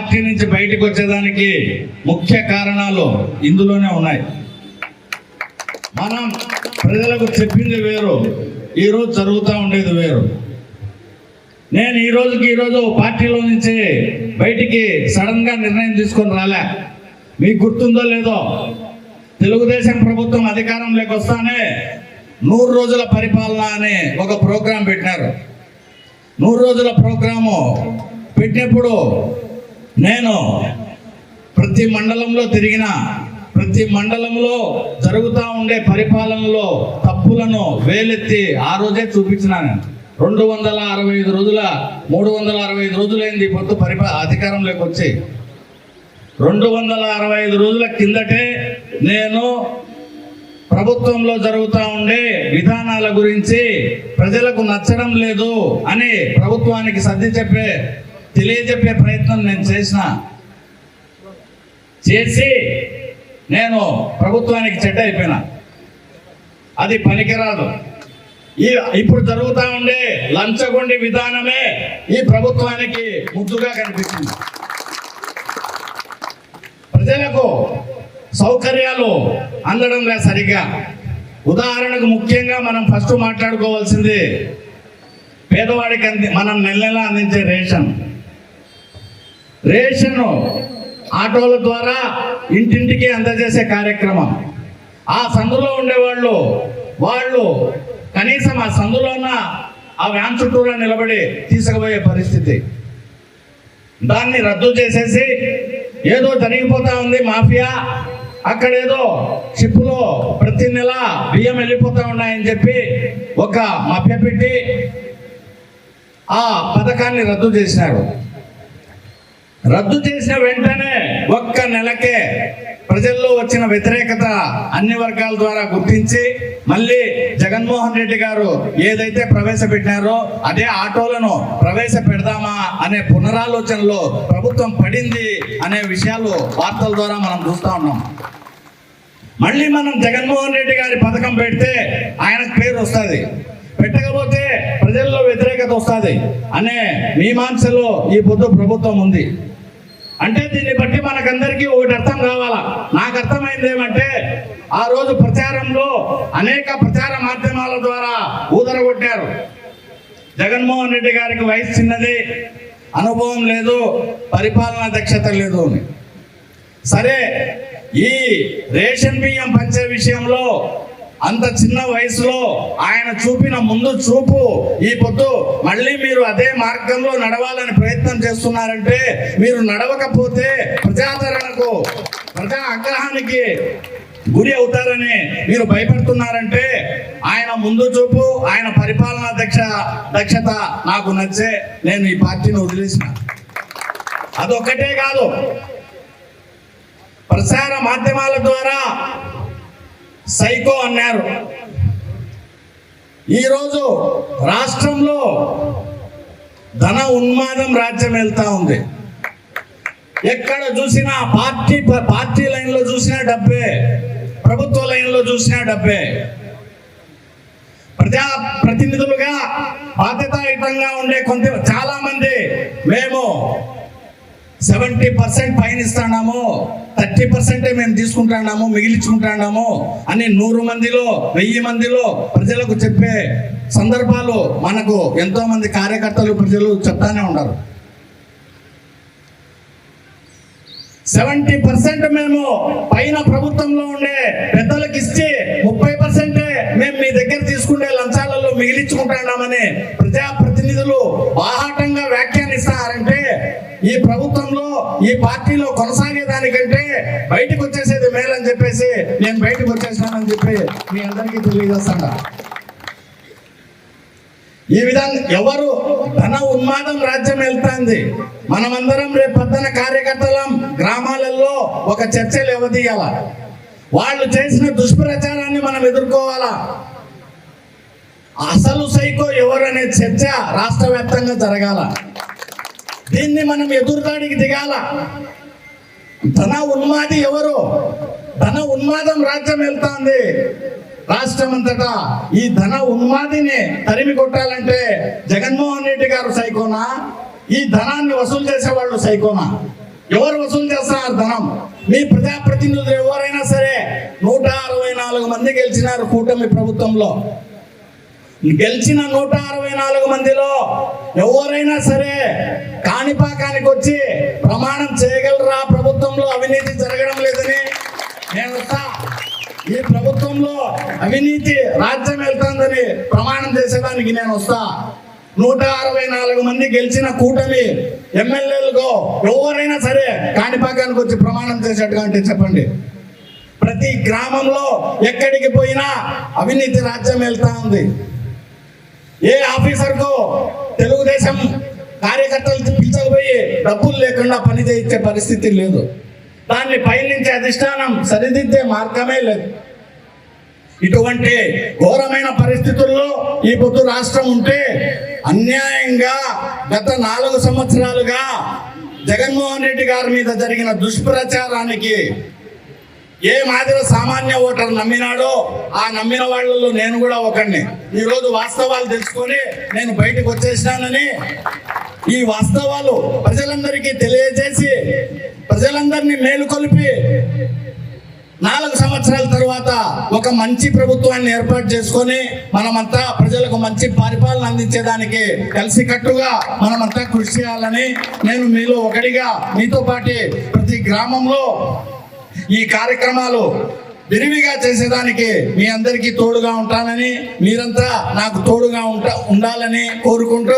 Party నుంచి బయటకు వచ్చేదానికి ముఖ్య కారణాలు ఇందులోనే ఉన్నాయి. మనం ప్రజలకు చెప్పింది వేరు, ఈరోజు జరుగుతూ ఉండేది వేరు. నేను ఈరోజు పార్టీలో నుంచి బయటికి సడన్గా నిర్ణయం తీసుకొని రాలే. మీకు గుర్తుందో లేదో, తెలుగుదేశం ప్రభుత్వం అధికారంలోకి వస్తానే 100 రోజుల పరిపాలన అనే ఒక ప్రోగ్రాం పెట్టినారు. 100 రోజుల ప్రోగ్రాము పెట్టినప్పుడు నేను ప్రతి మండలంలో తిరిగిన, ప్రతి మండలంలో జరుగుతూ ఉండే పరిపాలనలో తప్పులను వేలెత్తి ఆ రోజే చూపించినాను. 265 రోజుల 365 రోజులైంది పొత్తు అధికారంలోకి వచ్చి. 265 రోజుల కిందటే నేను ప్రభుత్వంలో జరుగుతూ ఉండే విధానాల గురించి ప్రజలకు నచ్చడం లేదు అని ప్రభుత్వానికి తెలియజెప్పే ప్రయత్నం నేను చేసి నేను ప్రభుత్వానికి చెడ్డ అయిపోయినా. అది పనికిరాదు. ఇప్పుడు జరుగుతూ ఉండే లంచగొండి విధానమే ఈ ప్రభుత్వానికి ముద్దుగా కనిపిస్తుంది. ప్రజలకు సౌకర్యాలు అందడం లేదు సరిగ్గా. ఉదాహరణకు ముఖ్యంగా మనం ఫస్ట్ మాట్లాడుకోవాల్సింది పేదవాడికి మనం నెల అందించే రేషన్ ఆటోల ద్వారా ఇంటింటికి అందజేసే కార్యక్రమం. ఆ సందులో ఉండేవాళ్ళు కనీసం ఆ సందులో ఉన్న ఆ వ్యాన్ చుట్టూరా నిలబడి తీసుకుపోయే పరిస్థితి. దాన్ని రద్దు చేసేసి ఏదో జరిగిపోతా ఉంది మాఫియా, అక్కడేదో షిప్పులో ప్రతి నెల బియ్యం వెళ్ళిపోతా ఉన్నాయని చెప్పి ఒక మభ్యపెట్టి ఆ పథకాన్ని రద్దు చేసినారు. రద్దు చేసిన వెంటనే ఒక్క నెలకే ప్రజల్లో వచ్చిన వ్యతిరేకత అన్ని వర్గాల ద్వారా గుర్తించి మళ్ళీ జగన్మోహన్ రెడ్డి గారు ఏదైతే ప్రవేశపెట్టినారో అదే ఆటోలను ప్రవేశపెడదామా అనే పునరాలోచనలో ప్రభుత్వం పడింది అనే విషయాలు వార్తల ద్వారా మనం చూస్తూ ఉన్నాం. మళ్ళీ మనం జగన్మోహన్ రెడ్డి గారి పథకం పెడితే ఆయనకు పేరు వస్తుంది, పెట్టకపోతే ప్రజల్లో వ్యతిరేకత వస్తుంది అనే మీమాంసలో ఈ పొద్దు ప్రభుత్వం ఉంది. అంటే దీన్ని బట్టి మనకందరికీ ఒకటి అర్థం కావాలా. నాకు అర్థమైంది ఏమంటే, ఆ రోజు ప్రచారంలో అనేక ప్రచార మాధ్యమాల ద్వారా ఊదరగొట్టారు. జగన్మోహన్ రెడ్డి గారికి వయసు చిన్నది, అనుభవం లేదు, పరిపాలనా దక్షత లేదు అని. సరే, ఈ రేషన్ బియ్యం పంచే విషయంలో అంత చిన్న వయసులో ఆయన చూపిన ముందు చూపు ఈ పొద్దు మళ్ళీ మీరు అదే మార్గంలో నడవాలని ప్రయత్నం చేస్తున్నారంటే, మీరు నడవకపోతే ప్రజా ఆగ్రహానికి గురి అవుతారని మీరు భయపడుతున్నారంటే, ఆయన ముందు చూపు, ఆయన పరిపాలనా దక్షత నాకు నచ్చే నేను ఈ పార్టీని వదిలేసిన. అదొక్కటే కాదు, ప్రసార మాధ్యమాల ద్వారా సైకో అన్నారు. ఈరోజు రాష్ట్రంలో ధన ఉన్మాదం రాజ్యం వెళ్తా ఉంది. ఎక్కడ చూసినా పార్టీ లైన్లో చూసినా డబ్బే, ప్రభుత్వ లైన్లో చూసినా డబ్బే. ప్రజా ప్రతినిధులుగా బాధ్యతాయుతంగా ఉండే చాలా మంది మేము 70% పైన ఇస్తున్నాము, 30% మేము తీసుకుంటున్నాము, మిగిలించుకుంటున్నాము అని 100 మందిలో 1000 మందిలో ప్రజలకు చెప్పే సందర్భాలు మనకు ఎంతో మంది కార్యకర్తలు ప్రజలు చెప్తానే ఉన్నారు. 70% మేము పైన ప్రభుత్వంలో ఉండే పెద్దలకు ఇచ్చి 30% మేము మీ దగ్గర తీసుకునే లంచాలలో మిగిలించుకుంటున్నామని ప్రజాప్రతినిధులు బాహాటంగా వ్యాఖ్యానిస్తారంటే, ఈ ప్రభుత్వంలో ఈ పార్టీలో కొనసాగేదానికంటే బయటకు వచ్చేసేది మేలని చెప్పేసి నేను బయటకు వచ్చేసానని చెప్పి మీ అందరికీ తెలియజేస్తాను. ఈ విధంగా ఎవరు ధన ఉన్మాదం రాజ్యం వెళ్తాంది. మనమందరం రేపు పొద్దున కార్యకర్తలం గ్రామాలలో ఒక చర్చలు ఇవ్వదీయాల. వాళ్ళు చేసిన దుష్ప్రచారాన్ని మనం ఎదుర్కోవాలా. అసలు సైకో ఎవరు అనే చర్చ రాష్ట్ర వ్యాప్తంగా జరగాల. దీన్ని మనం ఎదురుదాడికి దిగాల. ధన ఉన్మాది ఎవరు? ధన ఉన్మాదం రాజ్యం వెళ్తాంది రాష్ట్రం అంతటా. ఈ ధన ఉన్మాదిని తరిమి కొట్టాలంటే జగన్మోహన్ రెడ్డి గారు సైకోనా, ఈ ధనాన్ని వసూలు చేసేవాళ్ళు సైకోనా? ఎవరు వసూలు చేస్తున్నారు ధనం? మీ ప్రజాప్రతినిధులు ఎవరైనా సరే 164 మంది గెలిచినారు కూటమి ప్రభుత్వంలో. గెలిచిన 164 మందిలో ఎవరైనా సరే కాణిపాకానికి వచ్చి ప్రమాణం చేయగలరా ప్రభుత్వంలో అవినీతి జరగడం లేదని? నేను వస్తా, ఈ ప్రభుత్వంలో అవినీతి రాజ్యం వెళ్తుందని ప్రమాణం చేసేదానికి నేను వస్తా. 164 మంది గెలిచిన కూటమి ఎమ్మెల్యేలకు ఎవరైనా సరే కాణిపాకానికి వచ్చి ప్రమాణం చేసేట్టుగా అంటే చెప్పండి. ప్రతి గ్రామంలో ఎక్కడికి పోయినా అవినీతి రాజ్యం వెళ్తా ఉంది. ఏ ఆఫీసర్కు తెలుగుదేశం కార్యకర్తలు పిలిచకపోయి డబ్బులు లేకుండా పని చేయించే పరిస్థితి లేదు. దాన్ని పైనుంచి అధిష్టానం సరిదిద్దే మార్గమే లేదు. ఇటువంటి ఘోరమైన పరిస్థితుల్లో ఈ పొద్దు రాష్ట్రం ఉంటే అన్యాయంగా గత 4 సంవత్సరాలుగా జగన్మోహన్ రెడ్డి గారి మీద జరిగిన దుష్ప్రచారానికి ఏ మాదిరి సామాన్య ఓటర్ నమ్మినాడో ఆ నమ్మిన వాళ్ళలో నేను కూడా ఒకడిని. ఈరోజు వాస్తవాలు తెలుసుకొని నేను బయటకు వచ్చేసినానని ఈ వాస్తవాలు ప్రజలందరికీ తెలియజేసి ప్రజలందరినీ మేలుకొలిపి 4 సంవత్సరాల తర్వాత ఒక మంచి ప్రభుత్వాన్ని ఏర్పాటు చేసుకొని మనమంతా ప్రజలకు మంచి పరిపాలన అందించేదానికి కలిసికట్టుగా మనమంతా కృషి చేయాలని నేను మీలో ఒకటిగా మీతో పాటు ప్రతి గ్రామంలో ఈ కార్యక్రమాలు విరివిగా చేసేదానికి మీ అందరికీ తోడుగా ఉంటానని, మీరంతా నాకు తోడుగా ఉండాలని కోరుకుంటూ